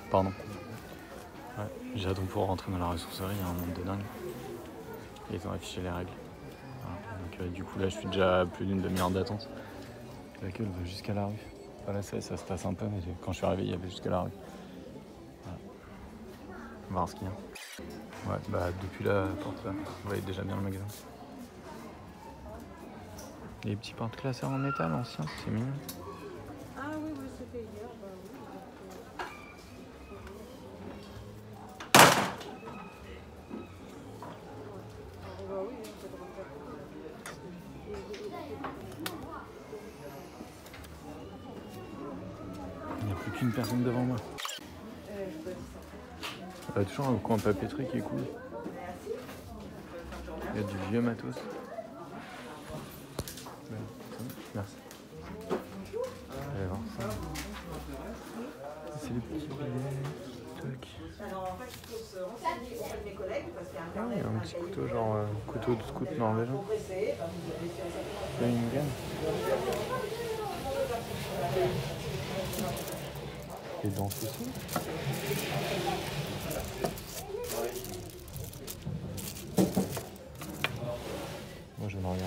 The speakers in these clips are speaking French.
Pardon. Ouais, j'ai hâte de pouvoir rentrer dans la ressourcerie, il y a un monde de dingue. Et ils ont affiché les règles. Voilà. Donc du coup là je suis déjà à plus d'une demi-heure d'attente. La queue elle va jusqu'à la rue. Voilà, ça se tasse un peu, mais quand je suis arrivé il y avait jusqu'à la rue. Voilà. On va voir ce qu'il y a. Ouais, bah depuis la porte là, vous voyez déjà bien le magasin. Les petits porte-classeurs en métal anciens, c'est mignon. Ah oui, oui, c'était hier, bah oui. Bah oui, on peut le refaire. Il n'y a plus qu'une personne devant moi. Toujours un coin papeterie qui est cool. Il y a du vieux matos. Merci. Allez voir ça. C'est les petits billets. Alors en fait, il faut se renseigner auprès de mes collègues parce qu'il y a un carnet. Il y a un petit couteau, genre couteau de scout norvégien. C'est une gamme. Et dans ceci. Moi je vais me regarder.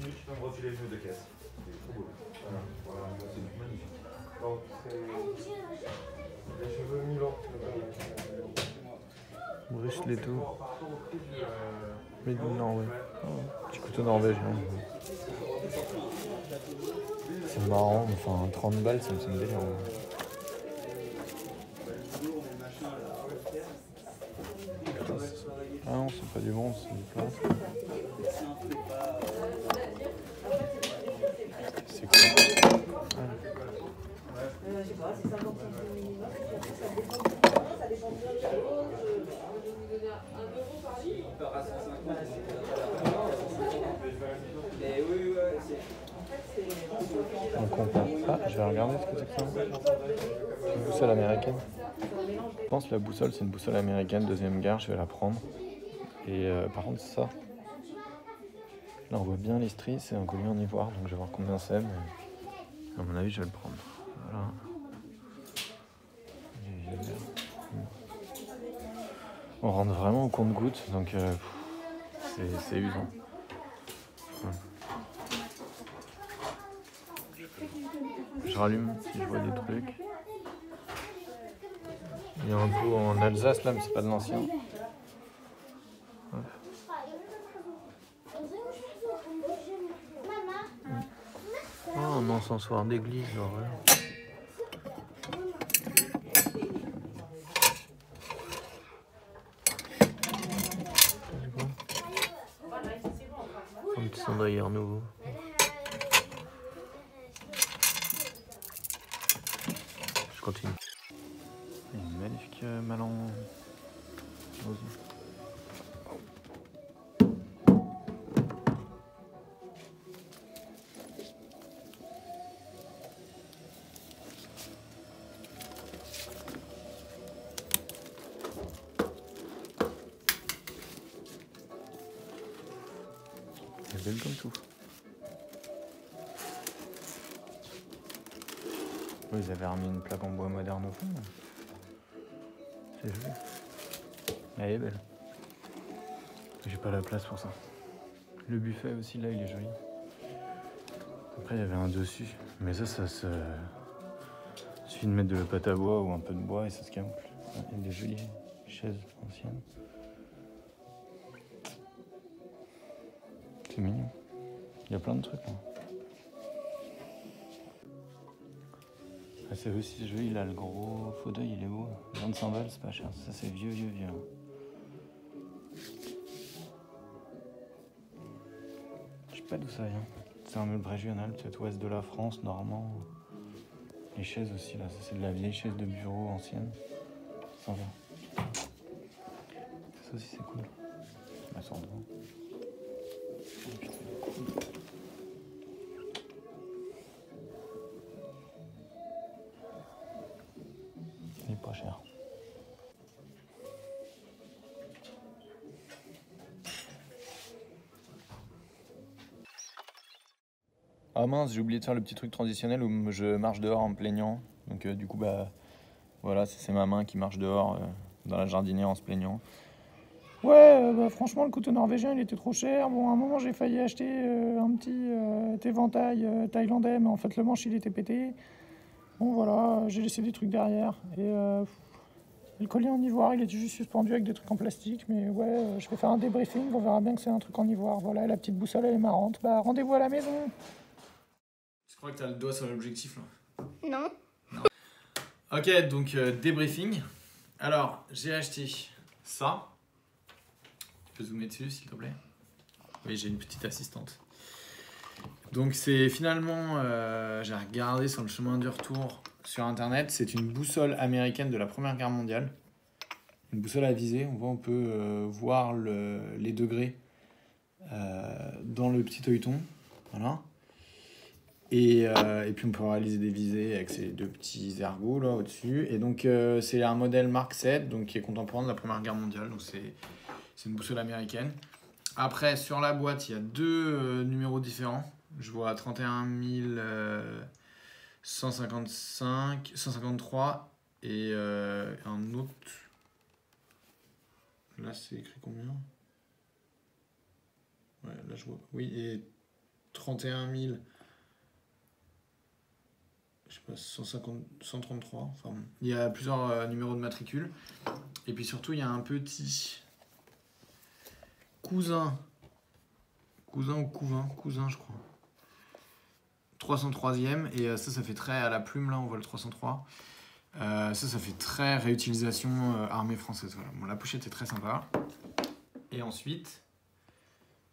Tu peux me refiler le jeu de caisse. C'est trop beau. Voilà, c'est magnifique. Donc c'est les cheveux Milan. Bruce Leto. Made in Norway. Oh, petit couteau norvégien. C'est marrant, enfin 30 balles ça me semble délire. Ah non, c'est pas du bronze, c'est du plâtre. C'est quoi? Je sais pas, c'est 50 centimes minimum. Ça dépend bien de la chose. Je vais vous donner 1 euro par livre. Il part à 150. Mais oui, ouais, c'est. En fait, c'est. On comprend. Ah, je vais regarder ce que c'est que ça. Une boussole américaine. Je pense que la boussole, c'est une boussole américaine, deuxième guerre, je vais la prendre. Et par contre, ça. Là, on voit bien les stries, c'est un collier en ivoire, donc je vais voir combien c'est, mais à mon avis, je vais le prendre. Voilà. On rentre vraiment au compte-gouttes, donc c'est usant. Ouais. Je rallume si je vois des trucs. Il y a un pot en Alsace là, mais c'est pas de l'ancien. Ouais. Oh, un encensoir d'église, l'horreur. Un petit cendrier nouveau. Je continue. Une magnifique malan rose. Elle est belle comme tout. Oui, ils avaient remis une plaque en bois moderne au fond. C'est joli. Elle est belle. J'ai pas la place pour ça. Le buffet aussi, là, il est joli. Après, il y avait un dessus. Mais ça se... Il suffit de mettre de la pâte à bois ou un peu de bois et ça se camoufle. Il y a des jolies chaises anciennes. C'est mignon. Il y a plein de trucs là. Ah, c'est aussi joli là, le gros fauteuil il est beau. 25 balles, c'est pas cher. Ça c'est vieux. Je sais pas d'où ça vient. C'est un meuble régional, peut-être ouest de la France, normand. Les chaises aussi là, ça c'est de la vieille chaise de bureau ancienne. Ça va. Ça aussi c'est cool. Je la sors devant. Oh, putain, il est cool. Il est pas cher. Ah mince, j'ai oublié de faire le petit truc transitionnel où je marche dehors en me plaignant. Donc du coup, bah voilà, c'est ma main qui marche dehors dans la jardinière en se plaignant. Ouais, bah, franchement, le couteau norvégien, il était trop cher. Bon, à un moment, j'ai failli acheter un petit éventail thaïlandais, mais en fait, le manche, il était pété. Bon, voilà, j'ai laissé des trucs derrière. Et le collier en ivoire, il était juste suspendu avec des trucs en plastique. Mais ouais, je vais faire un débriefing, on verra bien que c'est un truc en ivoire. Voilà, la petite boussole, elle est marrante. Bah, rendez-vous à la maison. Je crois que t'as le doigt sur l'objectif, là. Non. Ok, donc débriefing. Alors, j'ai acheté ça. Tu peux zoomer dessus, s'il te plaît? Oui, j'ai une petite assistante. Donc c'est finalement, j'ai regardé sur le chemin du retour sur internet, c'est une boussole américaine de la Première Guerre mondiale. Une boussole à visée, on peut voir les degrés dans le petit œilleton. Voilà. Et puis on peut réaliser des visées avec ces deux petits ergots là au-dessus. Et donc c'est un modèle Mark 7, donc qui est contemporain de la Première Guerre mondiale. Donc c'est une boussole américaine. Après, sur la boîte, il y a deux numéros différents. Je vois 31 155, 153 et un autre. Là, c'est écrit combien? Ouais, là, je vois. Oui, et 31 000. Je sais pas, 133. Enfin, il y a plusieurs numéros de matricule. Et puis surtout, il y a un petit cousin ou cousin, je crois. 303e, et ça fait très à la plume, là, on voit le 303. Ça fait très réutilisation armée française. Voilà. Bon, la pochette est très sympa. Et ensuite,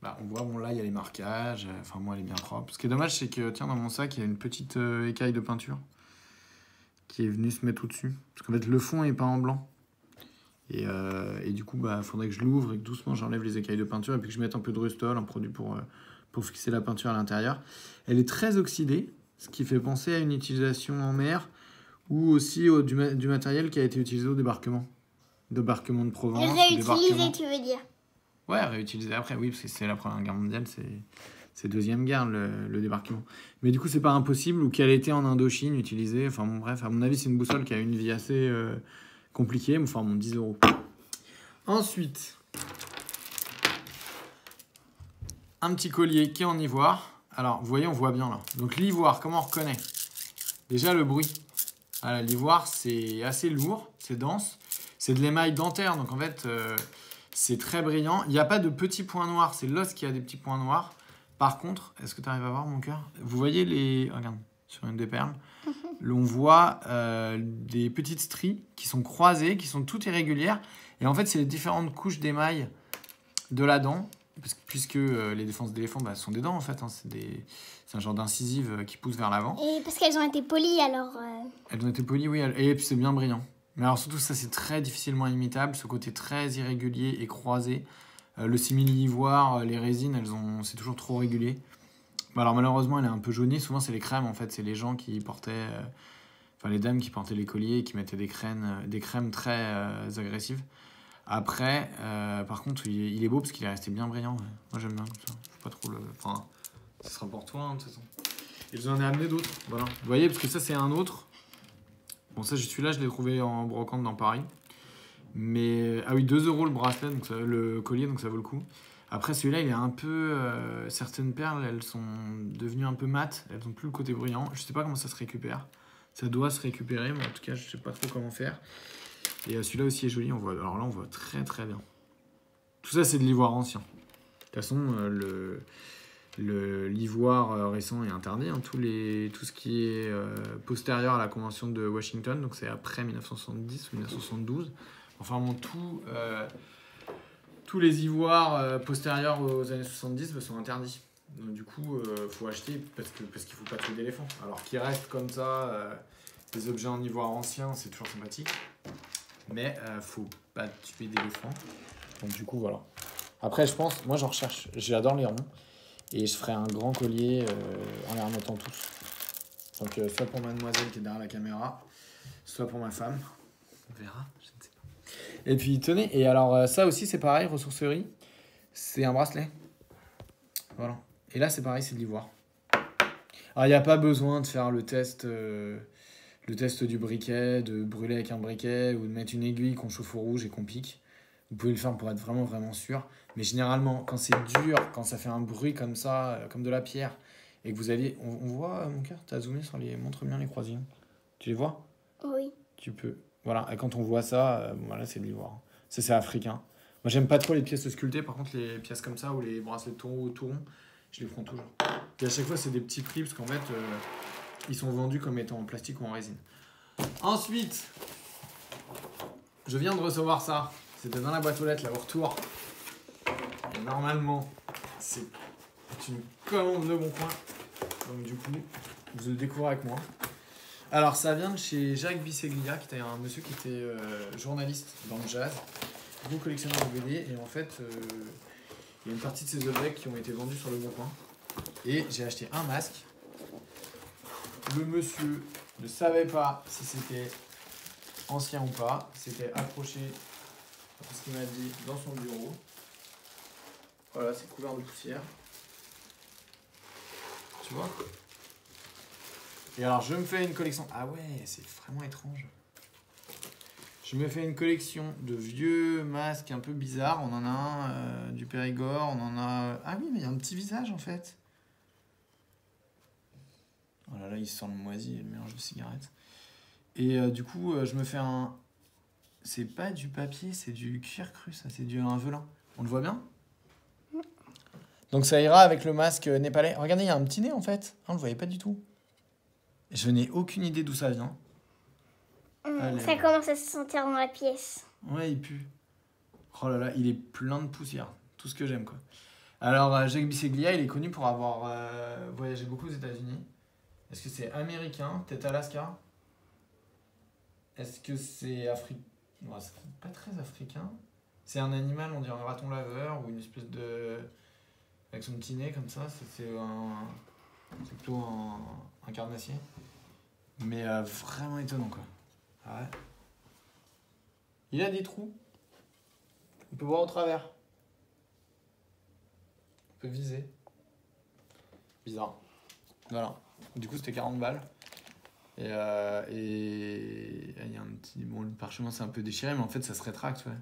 bah, on voit, bon, là, il y a les marquages. Enfin, moi, elle est bien propre. Ce qui est dommage, c'est que, tiens, dans mon sac, il y a une petite écaille de peinture qui est venue se mettre au-dessus. Parce qu'en fait, le fond est peint en blanc. Et du coup, bah, faudrait que je l'ouvre et que doucement, j'enlève les écailles de peinture et puis que je mette un peu de Rustol, un produit pour fixer la peinture à l'intérieur. Elle est très oxydée, ce qui fait penser à une utilisation en mer ou aussi du matériel qui a été utilisé au débarquement. Débarquement de Provence. Réutilisé, tu veux dire? Ouais, réutilisé après, oui, parce que c'est la Première Guerre mondiale, c'est Deuxième Guerre, le débarquement. Mais du coup, c'est pas impossible, ou qu'elle était en Indochine utilisée. Enfin bon, bref, à mon avis, c'est une boussole qui a une vie assez compliquée, mais enfin bon, 10 €. Ensuite, un petit collier qui est en ivoire. Alors, vous voyez, on voit bien là. Donc l'ivoire, comment on reconnaît? Déjà le bruit. Voilà, l'ivoire, c'est assez lourd, c'est dense. C'est de l'émail dentaire, donc en fait, c'est très brillant. Il n'y a pas de petits points noirs, c'est l'os qui a des petits points noirs. Par contre, est-ce que tu arrives à voir mon cœur? Vous voyez les... Regarde, sur une des perles. On voit des petites stries qui sont croisées, qui sont toutes irrégulières. Et en fait, c'est les différentes couches d'émail de la dent. Puisque les défenses d'éléphant sont des dents en fait, hein, c'est un genre d'incisive qui pousse vers l'avant. Et parce qu'elles ont été polies alors. Elles ont été polies, oui, et puis c'est bien brillant. Mais alors surtout ça c'est très difficilement imitable, ce côté très irrégulier et croisé. Le simili-ivoire, les résines, c'est toujours trop régulier. Alors malheureusement elle est un peu jaunie, souvent c'est les crèmes en fait, c'est les gens qui portaient, les dames qui portaient les colliers et qui mettaient des crèmes très agressives. Après, par contre, il est beau parce qu'il est resté bien brillant. Ouais. Moi, j'aime bien comme ça. Faut pas trop le... Enfin, ça sera pour toi, hein, de toute façon. Et je vous en ai amené d'autres. Voilà. Vous voyez, parce que ça, c'est un autre. Bon, ça, celui-là, je l'ai trouvé en brocante dans Paris. Mais, ah oui, 2 € le bracelet, donc le collier, donc ça vaut le coup. Après, celui-là, il est un peu... certaines perles, elles sont devenues un peu mates. Elles n'ont plus le côté brillant. Je sais pas comment ça se récupère. Ça doit se récupérer, mais en tout cas, je sais pas trop comment faire. Et celui-là aussi est joli, alors là on voit très très bien. Tout ça c'est de l'ivoire ancien. De toute façon l'ivoire récent est interdit, hein. Tout ce qui est postérieur à la convention de Washington, donc c'est après 1970 ou 1972. Enfin bon, tous les ivoires postérieurs aux années 70 sont interdits. Donc du coup faut acheter parce qu'il ne faut pas tuer d'éléphants. Alors qu'il reste comme ça des objets en ivoire ancien, c'est toujours sympathique. Mais faut pas tuer d'éléphants. Donc du coup voilà. Après je pense, moi j'en recherche, j'adore les ronds. Et je ferai un grand collier en les remettant tous. Donc soit pour mademoiselle qui est derrière la caméra, soit pour ma femme. On verra, je ne sais pas. Et puis tenez, et alors ça aussi c'est pareil, ressourcerie. C'est un bracelet. Voilà. Et là c'est pareil, c'est de l'ivoire. Alors, il n'y a pas besoin de faire le test du briquet, de brûler avec un briquet ou de mettre une aiguille qu'on chauffe au rouge et qu'on pique. Vous pouvez le faire pour être vraiment, vraiment sûr. Mais généralement, quand c'est dur, quand ça fait un bruit comme ça, comme de la pierre, et que vous allez... On voit, mon cœur, tu as zoomé sur les... Montre bien les croisillons. Tu les vois? Oui. Tu peux. Voilà, et quand on voit ça, voilà, c'est de l'ivoire. Ça, c'est africain. Moi, j'aime pas trop les pièces sculptées. Par contre, les pièces comme ça ou les bracelets tout ronds, je les prends toujours. Et à chaque fois, c'est des petits prix parce qu'en fait, ils sont vendus comme étant en plastique ou en résine. Ensuite, je viens de recevoir ça. C'était dans la boîte aux lettres, là, au retour. Et normalement, c'est une commande de Bon Coin. Donc, du coup, vous le découvrez avec moi. Alors, ça vient de chez Jacques Bisseglia, qui était un monsieur qui était journaliste dans le jazz, gros collectionneur de BD. Et en fait, il y a une partie de ces objets qui ont été vendus sur le Bon Coin. Et j'ai acheté un masque. Le monsieur ne savait pas si c'était ancien ou pas. C'était accroché, c'est ce qu'il m'a dit, dans son bureau. Voilà, c'est couvert de poussière. Tu vois? Et alors, je me fais une collection... Ah ouais, c'est vraiment étrange. Je me fais une collection de vieux masques un peu bizarres. On en a un du Périgord, on en a... Ah oui, mais il y a un petit visage, en fait. Oh là là, il sent le moisi et le mélange de cigarettes. Et du coup, je me fais un... C'est pas du papier, c'est du cuir cru, ça. C'est un velin. On le voit bien? Donc ça ira avec le masque népalais. Regardez, il y a un petit nez, en fait. Ah, on le voyait pas du tout. Je n'ai aucune idée d'où ça vient. Ça commence à se sentir dans la pièce. Ouais, il pue. Oh là là, il est plein de poussière. Tout ce que j'aime, quoi. Alors, Jacques Bisseglia, il est connu pour avoir voyagé beaucoup aux États-Unis. Est-ce que c'est américain? Peut-être Alaska? Est-ce que c'est africain? Non, c'est pas très africain. C'est un animal, on dirait un raton laveur ou une espèce de... Avec son petit nez comme ça, c'est plutôt un carnassier. Mais vraiment étonnant, quoi. Ah ouais. Il a des trous. On peut voir au travers. On peut viser. Bizarre. Voilà. Du coup, c'était 40 balles. Et il y a un petit... Bon, le parchemin, c'est un peu déchiré, mais en fait, ça se rétracte, ouais.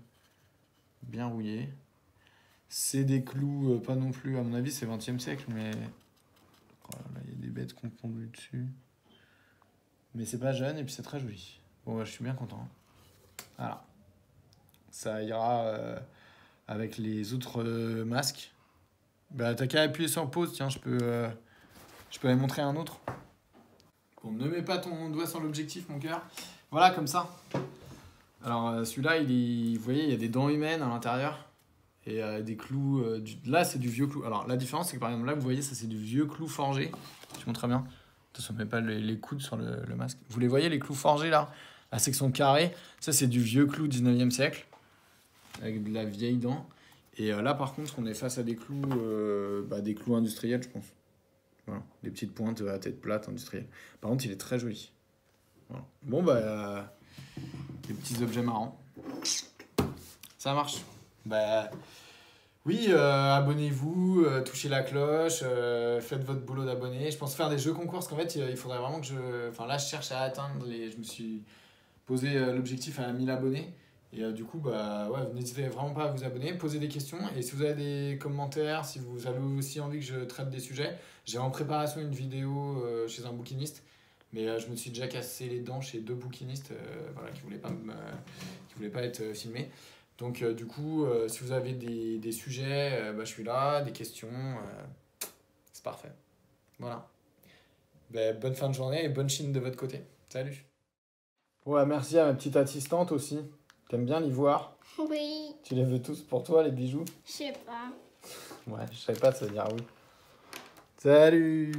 Bien rouillé. C'est des clous, pas non plus, à mon avis, c'est 20e siècle, mais... Oh là là, il y a des bêtes confondues dessus. Mais c'est pas jeune, et puis c'est très joli. Bon, bah, je suis bien content. Voilà. Ça ira avec les autres masques. Bah, t'as qu'à appuyer sur pause, tiens, je peux aller montrer un autre. Bon, ne mets pas ton doigt sur l'objectif, mon cœur. Voilà, comme ça. Alors, celui-là, vous voyez, il y a des dents humaines à l'intérieur. Et des clous... Là, c'est du vieux clou. Alors, la différence, c'est que par exemple, là, vous voyez, ça, c'est du vieux clou forgé. Je montre très bien. Attention, ne mets pas les coudes sur le masque. Vous les voyez, les clous forgés, là? La section carrée. Ça, c'est du vieux clou 19e siècle. Avec de la vieille dent. Et là, par contre, on est face à des clous industriels, je pense. Voilà, des petites pointes à tête plate industrielle. Par contre, il est très joli. Voilà. Bon, bah, des petits objets marrants. Ça marche. Bah, oui, abonnez-vous, touchez la cloche, faites votre boulot d'abonné. Je pense faire des jeux concours, parce qu'en fait, il faudrait vraiment que Enfin, là, je cherche à atteindre Je me suis posé l'objectif à 1000 abonnés. Et du coup, bah, ouais, n'hésitez vraiment pas à vous abonner, poser des questions. Et si vous avez des commentaires, si vous avez aussi envie que je traite des sujets, j'ai en préparation une vidéo chez un bouquiniste. Mais je me suis déjà cassé les dents chez 2 bouquinistes voilà, qui voulaient pas être filmés. Donc, du coup, si vous avez des sujets, je suis là, des questions. C'est parfait. Voilà. Bah, bonne fin de journée et bonne Chine de votre côté. Salut. Ouais, merci à ma petite assistante aussi. T'aimes bien l'ivoire? Oui. Tu les veux tous pour toi, les bijoux? Je sais pas. Ouais, je savais pas, ça veut dire oui. Salut.